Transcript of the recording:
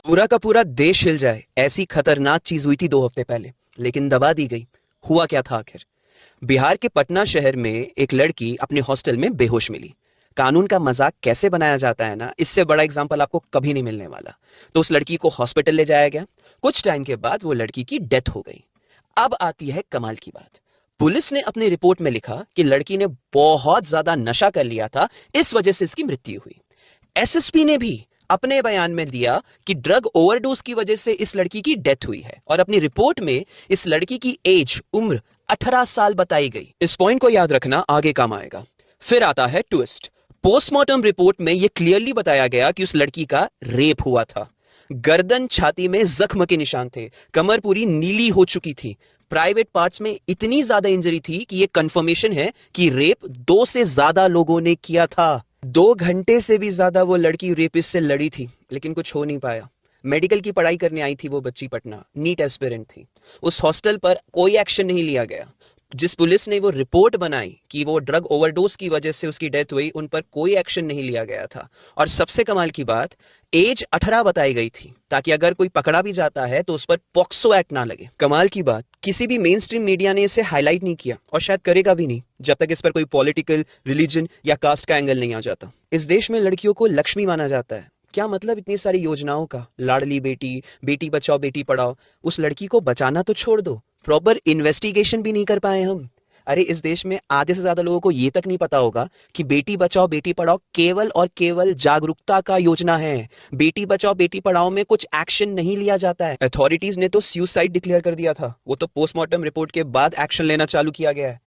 पूरा का पूरा देश हिल जाए ऐसी खतरनाक चीज हुई थी 2 हफ्ते पहले, लेकिन दबा दी गई। हुआ क्या था आखिर? बिहार के पटना शहर में एक लड़की अपने हॉस्टल में बेहोश मिली। कानून का मजाक कैसे बनाया जाता है ना, इससे बड़ा एग्जाम्पल आपको कभी नहीं मिलने वाला। तो उस लड़की को हॉस्पिटल ले जाया गया। कुछ टाइम के बाद वो लड़की की डेथ हो गई। अब आती है कमाल की बात। पुलिस ने अपनी रिपोर्ट में लिखा कि लड़की ने बहुत ज्यादा नशा कर लिया था, इस वजह से इसकी मृत्यु हुई। एसएसपी ने भी अपने बयान में दिया कि ड्रग ओवरडोज की वजह से इस लड़की की डेथ हुई है, और अपनी रिपोर्ट में इस लड़की की उम्र 18 साल बताई गई। इस पॉइंट को याद रखना, आगे काम आएगा। फिर आता है ट्विस्ट। पोस्टमार्टम रिपोर्ट में यह क्लियरली बताया गया कि उस लड़की का रेप हुआ था। गर्दन छाती में जख्म के निशान थे, कमर पूरी नीली हो चुकी थी, प्राइवेट पार्ट्स में इतनी ज्यादा इंजरी थी कि यह कंफर्मेशन है कि रेप 2 से ज्यादा लोगों ने किया था। 2 घंटे से भी ज्यादा वो लड़की रेपिस्ट से लड़ी थी, लेकिन कुछ हो नहीं पाया। मेडिकल की पढ़ाई करने आई थी वो बच्ची, पटना नीट एस्पिरेंट थी। उस हॉस्टल पर कोई एक्शन नहीं लिया गया। जिस पुलिस ने वो रिपोर्ट बनाई कि वो ड्रग ओवरडोज की वजह से उसकी डेथ हुई, उन पर कोई एक्शन नहीं लिया गया था। और सबसे कमाल की बात, एज 18 बताई गई थी, ताकि अगर कोई पकड़ा भी जाता है तो उस पर पॉक्सो एक्ट ना लगे। कमाल की बात, किसी भी मेन स्ट्रीम मीडिया ने इसे हाईलाइट नहीं किया, और शायद करेगा भी नहीं जब तक इस पर कोई पॉलिटिकल, रिलीजन या कास्ट का एंगल नहीं आ जाता। इस देश में लड़कियों को लक्ष्मी माना जाता है। क्या मतलब इतनी सारी योजनाओं का, लाडली बेटी, बेटी बचाओ बेटी पढ़ाओ, उस लड़की को बचाना तो छोड़ दो, प्रॉपर इन्वेस्टिगेशन भी नहीं कर पाए हम। अरे इस देश में आधे से ज्यादा लोगों को ये तक नहीं पता होगा कि बेटी बचाओ बेटी पढ़ाओ केवल और केवल जागरूकता का योजना है। बेटी बचाओ बेटी पढ़ाओ में कुछ एक्शन नहीं लिया जाता है। अथॉरिटीज ने तो सुसाइड डिक्लेयर कर दिया था, वो तो पोस्टमार्टम रिपोर्ट के बाद एक्शन लेना चालू किया गया है।